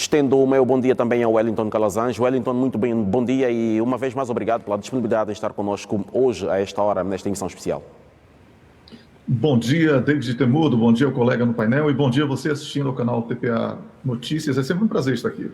Estendo o meu bom dia também ao Wellington Calazans. Wellington, muito bem, bom dia e uma vez mais obrigado pela disponibilidade em estar connosco hoje, a esta hora, nesta emissão especial. Bom dia, David Temudo, bom dia ao colega no painel e bom dia a você assistindo ao canal TPA Notícias. É sempre um prazer estar aqui.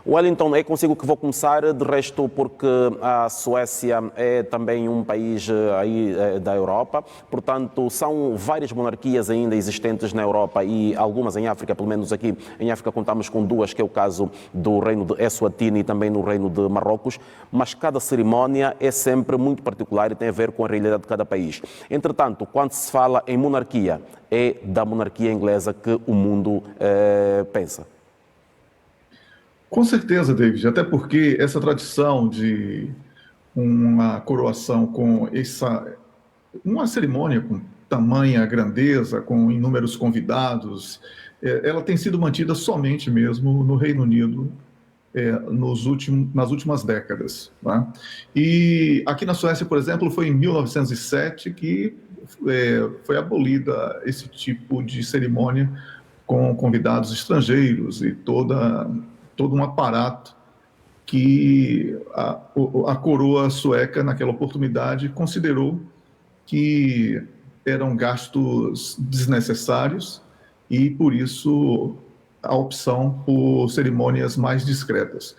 Wellington, é consigo que vou começar, de resto, porque a Suécia é também um país aí da Europa, portanto, são várias monarquias ainda existentes na Europa e algumas em África, pelo menos aqui em África contamos com duas, que é o caso do reino de Eswatini e também no reino de Marrocos, mas cada cerimónia é sempre muito particular e tem a ver com a realidade de cada país. Entretanto, quando se fala em monarquia, é da monarquia inglesa que o mundo pensa. Com certeza, David, até porque essa tradição de uma coroação com uma cerimônia com tamanha grandeza, com inúmeros convidados, ela tem sido mantida somente mesmo no Reino Unido nas últimas décadas. Né? E aqui na Suécia, por exemplo, foi em 1907 que foi abolida esse tipo de cerimônia com convidados estrangeiros e todo um aparato que a coroa sueca, naquela oportunidade, considerou que eram gastos desnecessários e, por isso, a opção por cerimônias mais discretas.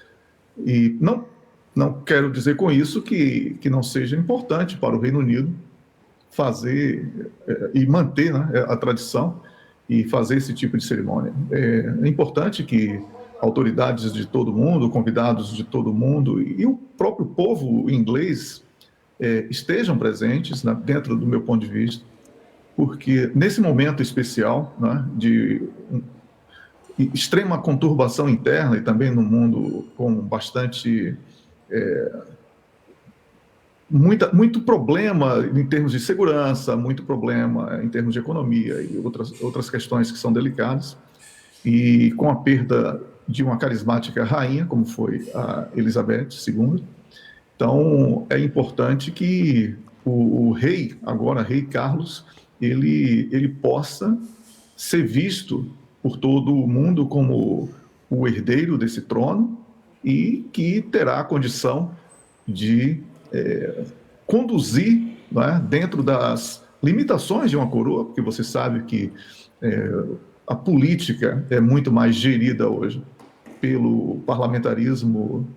E não quero dizer com isso que não seja importante para o Reino Unido fazer e manter, né, a tradição e fazer esse tipo de cerimônia. É importante que autoridades de todo mundo, convidados de todo mundo e o próprio povo inglês estejam presentes, né, dentro do meu ponto de vista, porque nesse momento especial, né, de extrema conturbação interna e também no mundo com bastante muito problema em termos de segurança, muito problema em termos de economia e outras questões que são delicadas, e com a perda de uma carismática rainha, como foi a Elizabeth II. Então, é importante que o rei, agora rei Carlos, ele possa ser visto por todo o mundo como o herdeiro desse trono e que terá a condição de conduzir, né, dentro das limitações de uma coroa, porque você sabe que a política é muito mais gerida hoje pelo parlamentarismo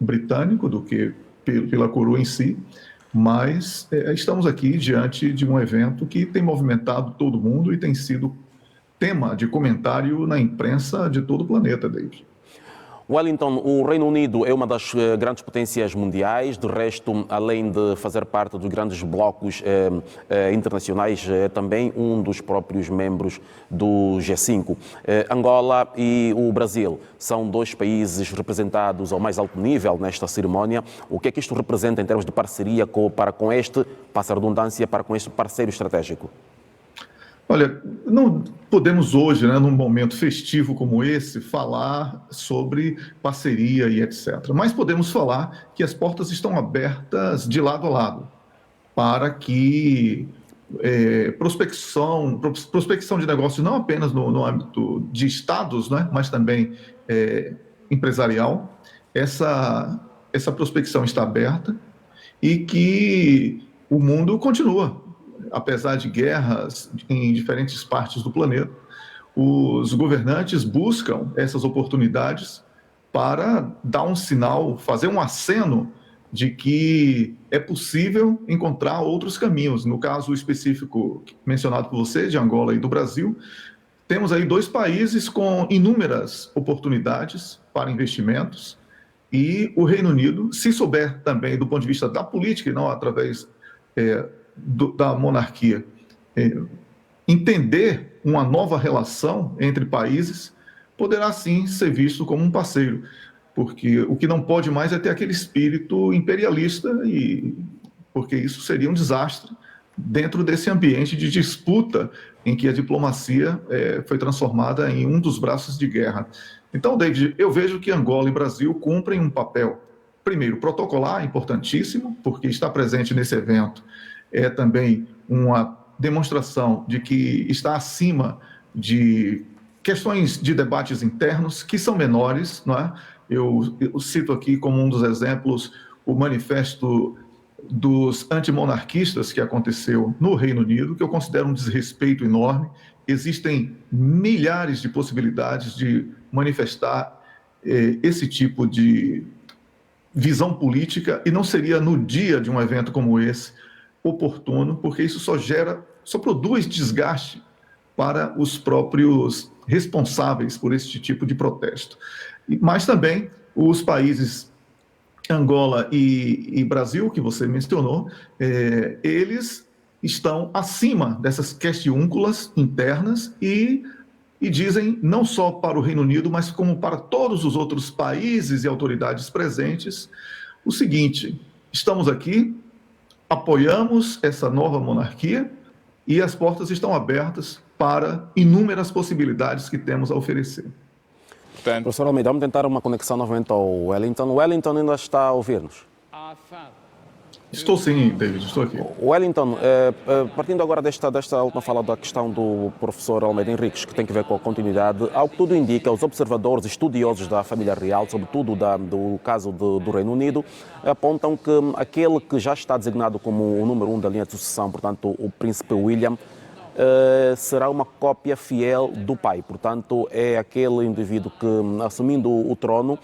britânico do que pela coroa em si, mas estamos aqui diante de um evento que tem movimentado todo mundo e tem sido tema de comentário na imprensa de todo o planeta, David. Wellington, o Reino Unido é uma das grandes potências mundiais, de resto, além de fazer parte dos grandes blocos internacionais, é também um dos próprios membros do G5. Angola e o Brasil são dois países representados ao mais alto nível nesta cerimónia. O que é que isto representa em termos de parceria para com este, passa a redundância, para com este parceiro estratégico? Olha, não podemos hoje, né, num momento festivo como esse, falar sobre parceria e etc. Mas podemos falar que as portas estão abertas de lado a lado para que prospecção de negócios não apenas no âmbito de estados, né, mas também empresarial, essa prospecção está aberta e que o mundo continua. Apesar de guerras em diferentes partes do planeta, os governantes buscam essas oportunidades para dar um sinal, fazer um aceno de que é possível encontrar outros caminhos. No caso específico mencionado por você, de Angola e do Brasil, temos aí dois países com inúmeras oportunidades para investimentos e o Reino Unido, se souber também do ponto de vista da política e não através da monarquia, entender uma nova relação entre países, poderá sim ser visto como um parceiro, porque o que não pode mais é ter aquele espírito imperialista, porque isso seria um desastre dentro desse ambiente de disputa em que a diplomacia foi transformada em um dos braços de guerra. Então, David, eu vejo que Angola e Brasil cumprem um papel, primeiro, protocolar, importantíssimo, porque estar presente nesse evento é também uma demonstração de que está acima de questões de debates internos que são menores, não é? Eu cito aqui como um dos exemplos o manifesto dos antimonarquistas que aconteceu no Reino Unido, que eu considero um desrespeito enorme. Existem milhares de possibilidades de manifestar esse tipo de visão política, e não seria no dia de um evento como esse oportuno, porque isso só produz desgaste para os próprios responsáveis por esse tipo de protesto. Mas também os países Angola e Brasil, que você mencionou, eles estão acima dessas questiúnculas internas e dizem, não só para o Reino Unido, mas como para todos os outros países e autoridades presentes, o seguinte: estamos aqui, apoiamos essa nova monarquia e as portas estão abertas para inúmeras possibilidades que temos a oferecer. Professor Almeida, vamos tentar uma conexão novamente ao Wellington. O Wellington ainda está a ouvir-nos? Estou sim, David, estou aqui. Wellington, partindo agora desta última fala da questão do professor Almeida Henriques, que tem que ver com a continuidade, ao que tudo indica, os observadores estudiosos da família real, sobretudo do caso do Reino Unido, apontam que aquele que já está designado como o número 1 da linha de sucessão, portanto o príncipe William, será uma cópia fiel do pai. Portanto, é aquele indivíduo que, assumindo o trono,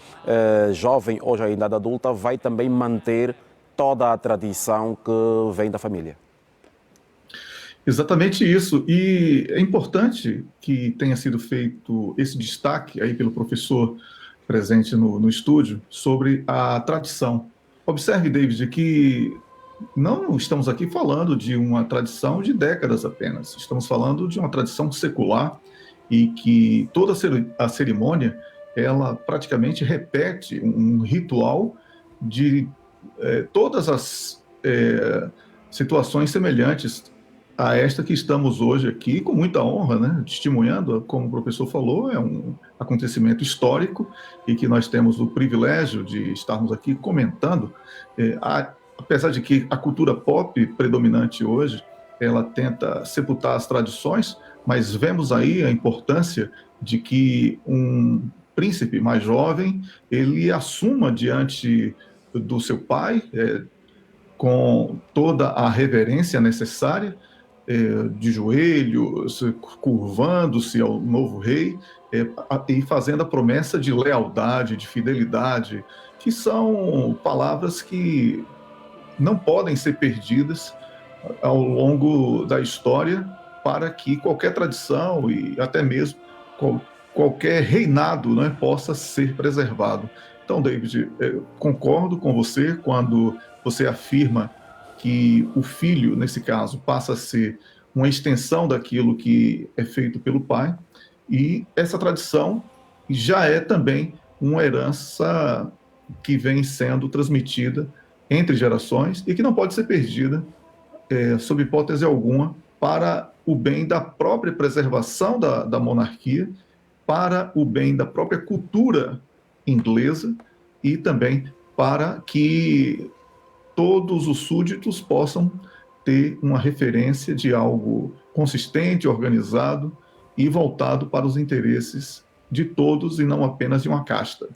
jovem ou já em idade adulta, vai também manter toda a tradição que vem da família. Exatamente isso. E é importante que tenha sido feito esse destaque aí pelo professor presente no estúdio sobre a tradição. Observe, David, que não estamos aqui falando de uma tradição de décadas apenas. Estamos falando de uma tradição secular e que toda a cerimônia, ela praticamente repete um ritual de todas as situações semelhantes a esta que estamos hoje aqui, com muita honra, né, testemunhando, como o professor falou, é um acontecimento histórico e que nós temos o privilégio de estarmos aqui comentando. Apesar de que a cultura pop predominante hoje, ela tenta sepultar as tradições, mas vemos aí a importância de que um príncipe mais jovem, ele assuma diante do seu pai, com toda a reverência necessária, de joelhos, curvando-se ao novo rei, e fazendo a promessa de lealdade, de fidelidade, que são palavras que não podem ser perdidas ao longo da história, para que qualquer tradição e até mesmo qualquer reinado, né, possa ser preservado. Então, David, concordo com você quando você afirma que o filho, nesse caso, passa a ser uma extensão daquilo que é feito pelo pai, e essa tradição já é também uma herança que vem sendo transmitida entre gerações e que não pode ser perdida, sob hipótese alguma, para o bem da própria preservação da monarquia, para o bem da própria cultura inglesa e também para que todos os súditos possam ter uma referência de algo consistente, organizado e voltado para os interesses de todos e não apenas de uma casta.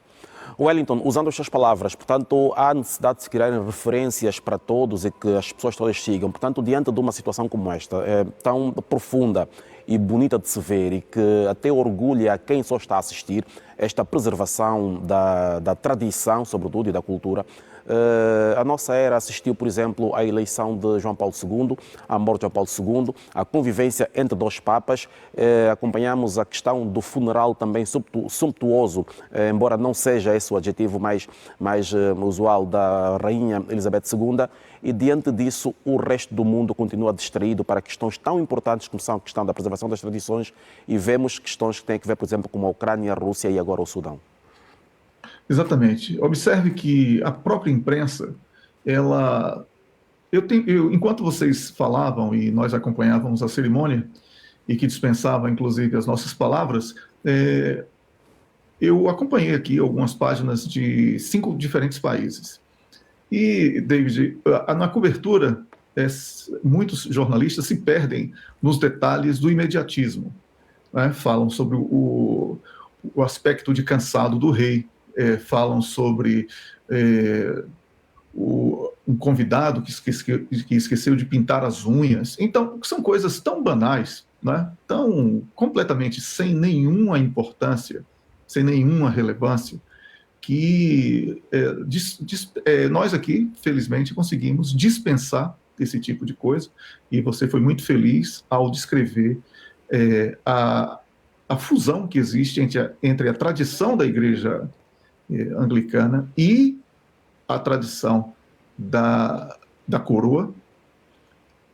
Wellington, usando as suas palavras, portanto, há necessidade de se criarem referências para todos e que as pessoas todas sigam. Portanto, diante de uma situação como esta, tão profunda e bonita de se ver e que até orgulha quem só está a assistir, esta preservação da tradição, sobretudo, e da cultura. A nossa era assistiu, por exemplo, à eleição de João Paulo II, à morte de João Paulo II, à convivência entre dois papas. Acompanhamos a questão do funeral também sumptuoso, embora não seja esse o adjetivo mais usual, da Rainha Elizabeth II. E diante disso, o resto do mundo continua distraído para questões tão importantes como são a questão da preservação das tradições, e vemos questões que têm a ver, por exemplo, com a Ucrânia, a Rússia e agora o Sudão. Exatamente. Observe que a própria imprensa, enquanto vocês falavam e nós acompanhávamos a cerimônia, e que dispensava, inclusive, as nossas palavras, eu acompanhei aqui algumas páginas de 5 diferentes países. E, David, na cobertura, muitos jornalistas se perdem nos detalhes do imediatismo. né? Falam sobre o aspecto de cansado do rei, falam sobre um convidado que esqueceu de pintar as unhas. Então, são coisas tão banais, né? Tão completamente sem nenhuma importância, sem nenhuma relevância, que nós aqui, felizmente, conseguimos dispensar esse tipo de coisa, e você foi muito feliz ao descrever a fusão que existe entre a tradição da igreja anglicana e a tradição da coroa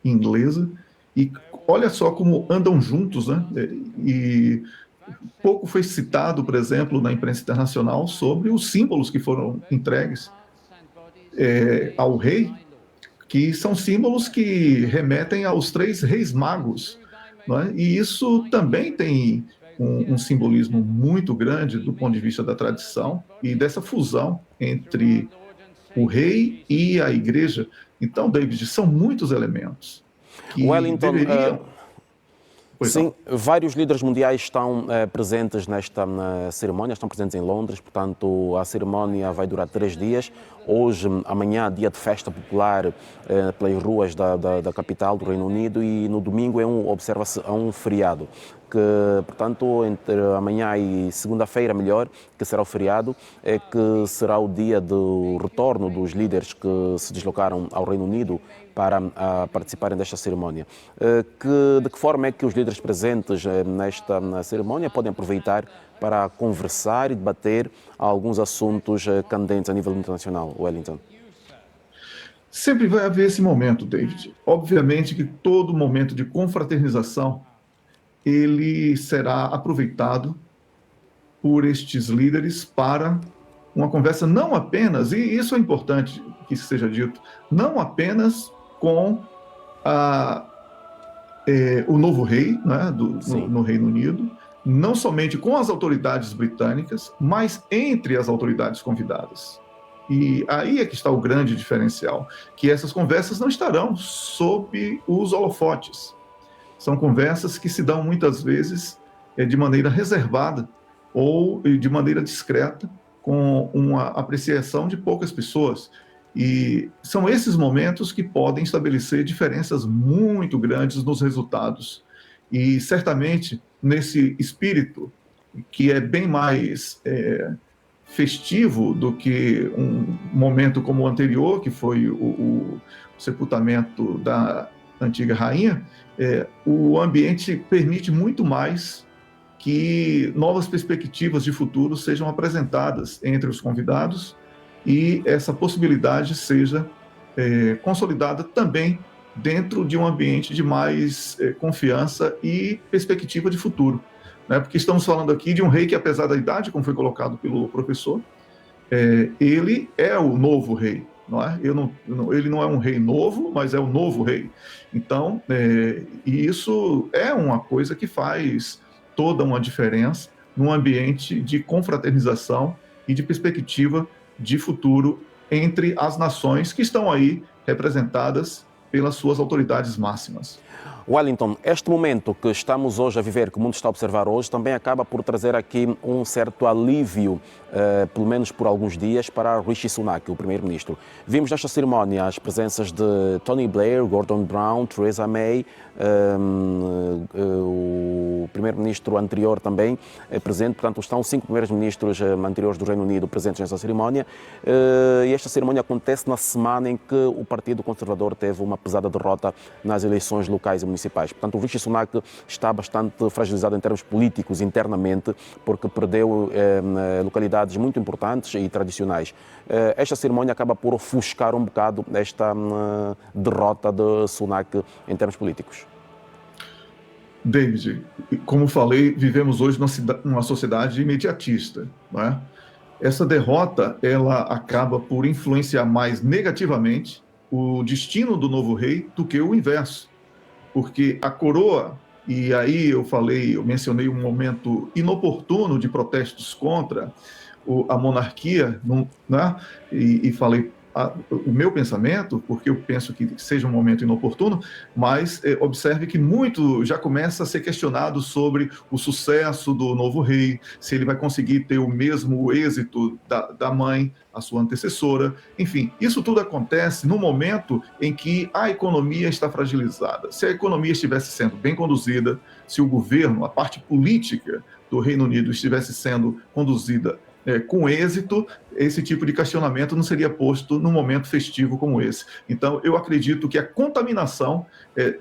inglesa, e olha só como andam juntos, né? E pouco foi citado, por exemplo, na imprensa internacional sobre os símbolos que foram entregues ao rei, que são símbolos que remetem aos 3 reis magos, não é? E isso também tem um simbolismo muito grande do ponto de vista da tradição e dessa fusão entre o rei e a igreja. Então, David, são muitos elementos que Wellington, deveriam... Pois sim, não. vários líderes mundiais estão presentes nesta cerimónia, estão presentes em Londres, portanto a cerimónia vai durar 3 dias. Hoje, amanhã, dia de festa popular pelas ruas da capital do Reino Unido, e no domingo observa-se um feriado, que, portanto, entre amanhã e segunda-feira, melhor, que será o feriado, é que será o dia do retorno dos líderes que se deslocaram ao Reino Unido para participarem desta cerimónia. De que forma é que os líderes presentes nesta cerimónia podem aproveitar para conversar e debater alguns assuntos candentes a nível internacional, Wellington? Sempre vai haver esse momento, David. Obviamente que todo momento de confraternização ele será aproveitado por estes líderes para uma conversa não apenas, e isso é importante que seja dito, não apenas com o novo rei, né, no Reino Unido, não somente com as autoridades britânicas, mas entre as autoridades convidadas. E aí é que está o grande diferencial, que essas conversas não estarão sob os holofotes. São conversas que se dão muitas vezes de maneira reservada ou de maneira discreta, com uma apreciação de poucas pessoas. E são esses momentos que podem estabelecer diferenças muito grandes nos resultados. E certamente nesse espírito que é bem mais festivo do que um momento como o anterior, que foi o sepultamento da antiga rainha, o ambiente permite muito mais que novas perspectivas de futuro sejam apresentadas entre os convidados e essa possibilidade seja consolidada também dentro de um ambiente de mais confiança e perspectiva de futuro. Né? Porque estamos falando aqui de um rei que, apesar da idade, como foi colocado pelo professor, ele é o novo rei. Não é? Ele não é um rei novo, mas é o novo rei. Então, e isso é uma coisa que faz toda uma diferença num ambiente de confraternização e de perspectiva de futuro entre as nações que estão aí representadas pelas suas autoridades máximas. Wellington, este momento que estamos hoje a viver, que o mundo está a observar hoje, também acaba por trazer aqui um certo alívio, pelo menos por alguns dias, para Rishi Sunak, o primeiro-ministro. Vimos nesta cerimónia as presenças de Tony Blair, Gordon Brown, Theresa May, o primeiro-ministro anterior também presente, portanto estão os 5 primeiros ministros anteriores do Reino Unido presentes nesta cerimónia, e esta cerimónia acontece na semana em que o Partido Conservador teve uma pesada derrota nas eleições locais e municipais. Portanto, o Rishi Sunak está bastante fragilizado em termos políticos internamente, porque perdeu localidades muito importantes e tradicionais. Esta cerimónia acaba por ofuscar um bocado esta derrota de Sunak em termos políticos. David, como falei, vivemos hoje numa sociedade imediatista, não é? Essa derrota, ela acaba por influenciar mais negativamente o destino do novo rei do que o inverso. Porque a coroa, e aí eu mencionei um momento inoportuno de protestos contra a monarquia, né? E falei o meu pensamento, porque eu penso que seja um momento inoportuno, mas observe que muito já começa a ser questionado sobre o sucesso do novo rei, se ele vai conseguir ter o mesmo êxito da mãe, a sua antecessora. Enfim, isso tudo acontece no momento em que a economia está fragilizada. Se a economia estivesse sendo bem conduzida, se o governo, a parte política do Reino Unido estivesse sendo conduzida com êxito, esse tipo de questionamento não seria posto num momento festivo como esse. Então, eu acredito que a contaminação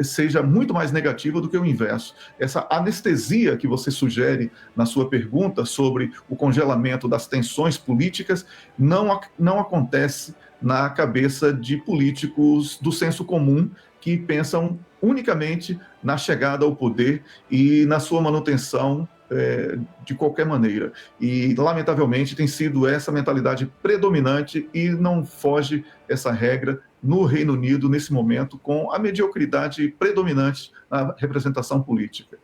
seja muito mais negativa do que o inverso. Essa anestesia que você sugere na sua pergunta sobre o congelamento das tensões políticas não acontece na cabeça de políticos do senso comum que pensam unicamente na chegada ao poder e na sua manutenção de qualquer maneira. E, lamentavelmente, tem sido essa mentalidade predominante e não foge essa regra no Reino Unido, nesse momento, com a mediocridade predominante na representação política.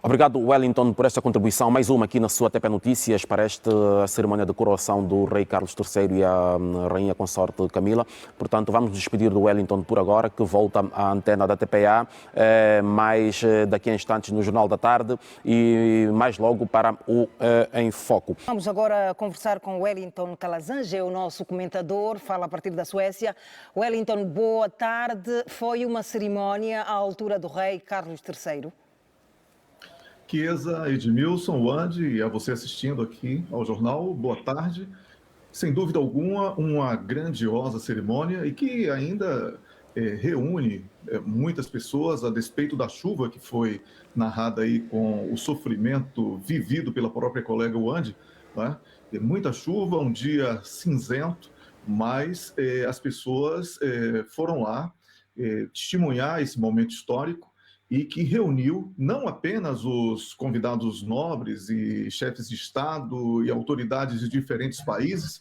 Obrigado, Wellington, por esta contribuição. Mais uma aqui na sua TP Notícias para esta cerimónia de coroação do rei Carlos III e a rainha consorte Camila. Portanto, vamos nos despedir do Wellington por agora, que volta à antena da TPA, mais daqui a instantes no Jornal da Tarde e mais logo para o Em Foco. Vamos agora conversar com Wellington Calazans, é o nosso comentador, fala a partir da Suécia. Wellington, boa tarde. Foi uma cerimónia à altura do rei Carlos III? Chiesa, Edmilson, Wandy, e a você assistindo aqui ao jornal, boa tarde. Sem dúvida alguma, uma grandiosa cerimônia e que ainda reúne muitas pessoas, a despeito da chuva que foi narrada aí com o sofrimento vivido pela própria colega Wandy, né? Muita chuva, um dia cinzento, mas as pessoas foram lá testemunhar esse momento histórico e que reuniu não apenas os convidados nobres e chefes de Estado e autoridades de diferentes países,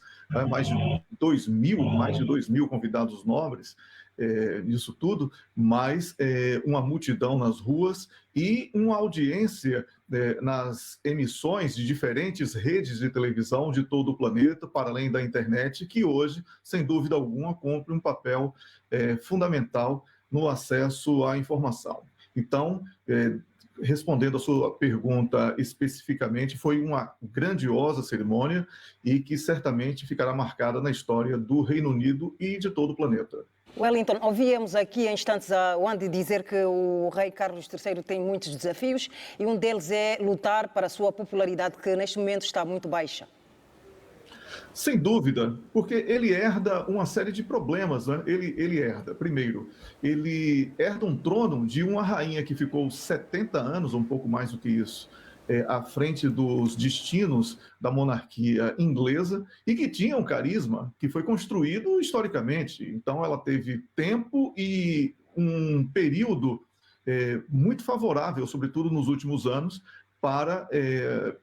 mais de 2.000 convidados nobres, isso tudo, mas uma multidão nas ruas e uma audiência nas emissões de diferentes redes de televisão de todo o planeta, para além da internet, que hoje, sem dúvida alguma, cumpre um papel fundamental no acesso à informação. Então, respondendo a sua pergunta especificamente, foi uma grandiosa cerimônia e que certamente ficará marcada na história do Reino Unido e de todo o planeta. Wellington, ouvíamos aqui em instantes a Wandy dizer que o rei Carlos III tem muitos desafios e um deles é lutar para a sua popularidade, que neste momento está muito baixa. Sem dúvida, porque ele herda uma série de problemas, né? Ele herda, primeiro, ele herda um trono de uma rainha que ficou 70 anos, ou um pouco mais do que isso, à frente dos destinos da monarquia inglesa e que tinha um carisma que foi construído historicamente. Então, ela teve tempo e um período muito favorável, sobretudo nos últimos anos, para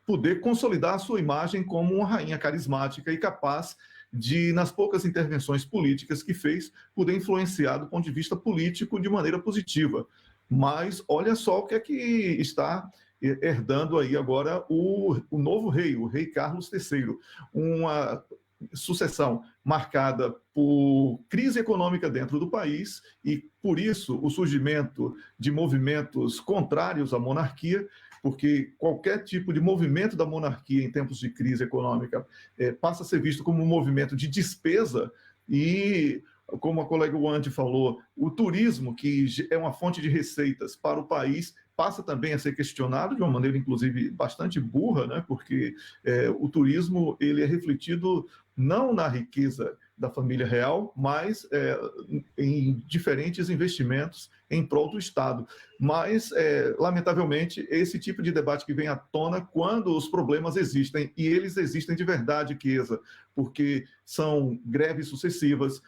poder consolidar a sua imagem como uma rainha carismática e capaz de, nas poucas intervenções políticas que fez, poder influenciar do ponto de vista político de maneira positiva. Mas olha só o que é que está herdando aí agora o novo rei, o rei Carlos III. Uma sucessão marcada por crise econômica dentro do país e, por isso, o surgimento de movimentos contrários à monarquia, porque qualquer tipo de movimento da monarquia em tempos de crise econômica passa a ser visto como um movimento de despesa e, como a colega Wandy falou, o turismo, que é uma fonte de receitas para o país, passa também a ser questionado de uma maneira, inclusive, bastante burra, né? Porque o turismo ele é refletido não na riqueza da família real, mas em diferentes investimentos em prol do Estado. Mas, lamentavelmente, esse tipo de debate que vem à tona quando os problemas existem, e eles existem de verdade, Chiesa, porque são greves sucessivas,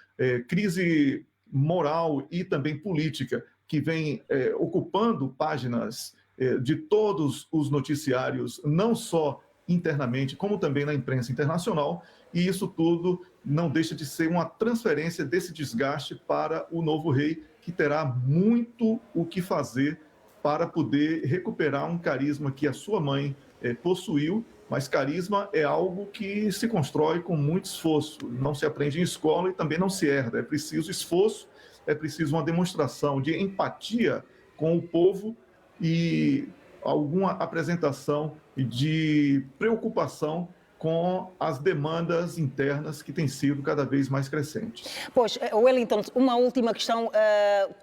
crise moral e também política, que vem ocupando páginas de todos os noticiários, não só internamente, como também na imprensa internacional, e isso tudo não deixa de ser uma transferência desse desgaste para o novo rei, que terá muito o que fazer para poder recuperar um carisma que a sua mãe possuiu Mas carisma é algo que se constrói com muito esforço, não se aprende em escola e também não se herda. É preciso esforço, é preciso uma demonstração de empatia com o povo e alguma apresentação de preocupação com as demandas internas que têm sido cada vez mais crescentes. Pois, Wellington, uma última questão.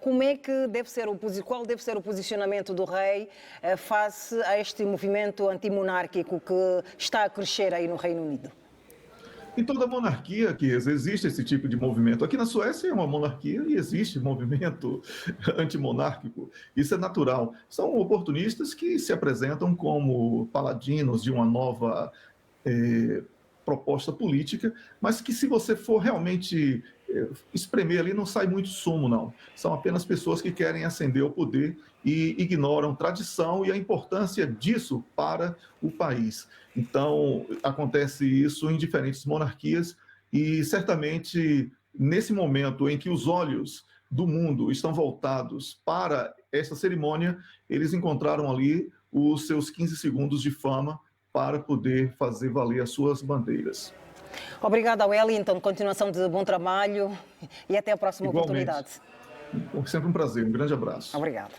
Como é que qual deve ser o posicionamento do rei face a este movimento antimonárquico que está a crescer aí no Reino Unido? Em toda monarquia que existe esse tipo de movimento. Aqui na Suécia é uma monarquia e existe movimento antimonárquico. Isso é natural. São oportunistas que se apresentam como paladinos de uma nova proposta política, mas que se você for realmente espremer ali, não sai muito sumo, não. São apenas pessoas que querem ascender ao poder e ignoram tradição e a importância disso para o país. Então, acontece isso em diferentes monarquias e, certamente, nesse momento em que os olhos do mundo estão voltados para esta cerimônia, eles encontraram ali os seus 15 segundos de fama para poder fazer valer as suas bandeiras. Obrigada, Wellington. Continuação de bom trabalho e até a próxima Igualmente. oportunidade. Sempre um prazer. Um grande abraço. Obrigada.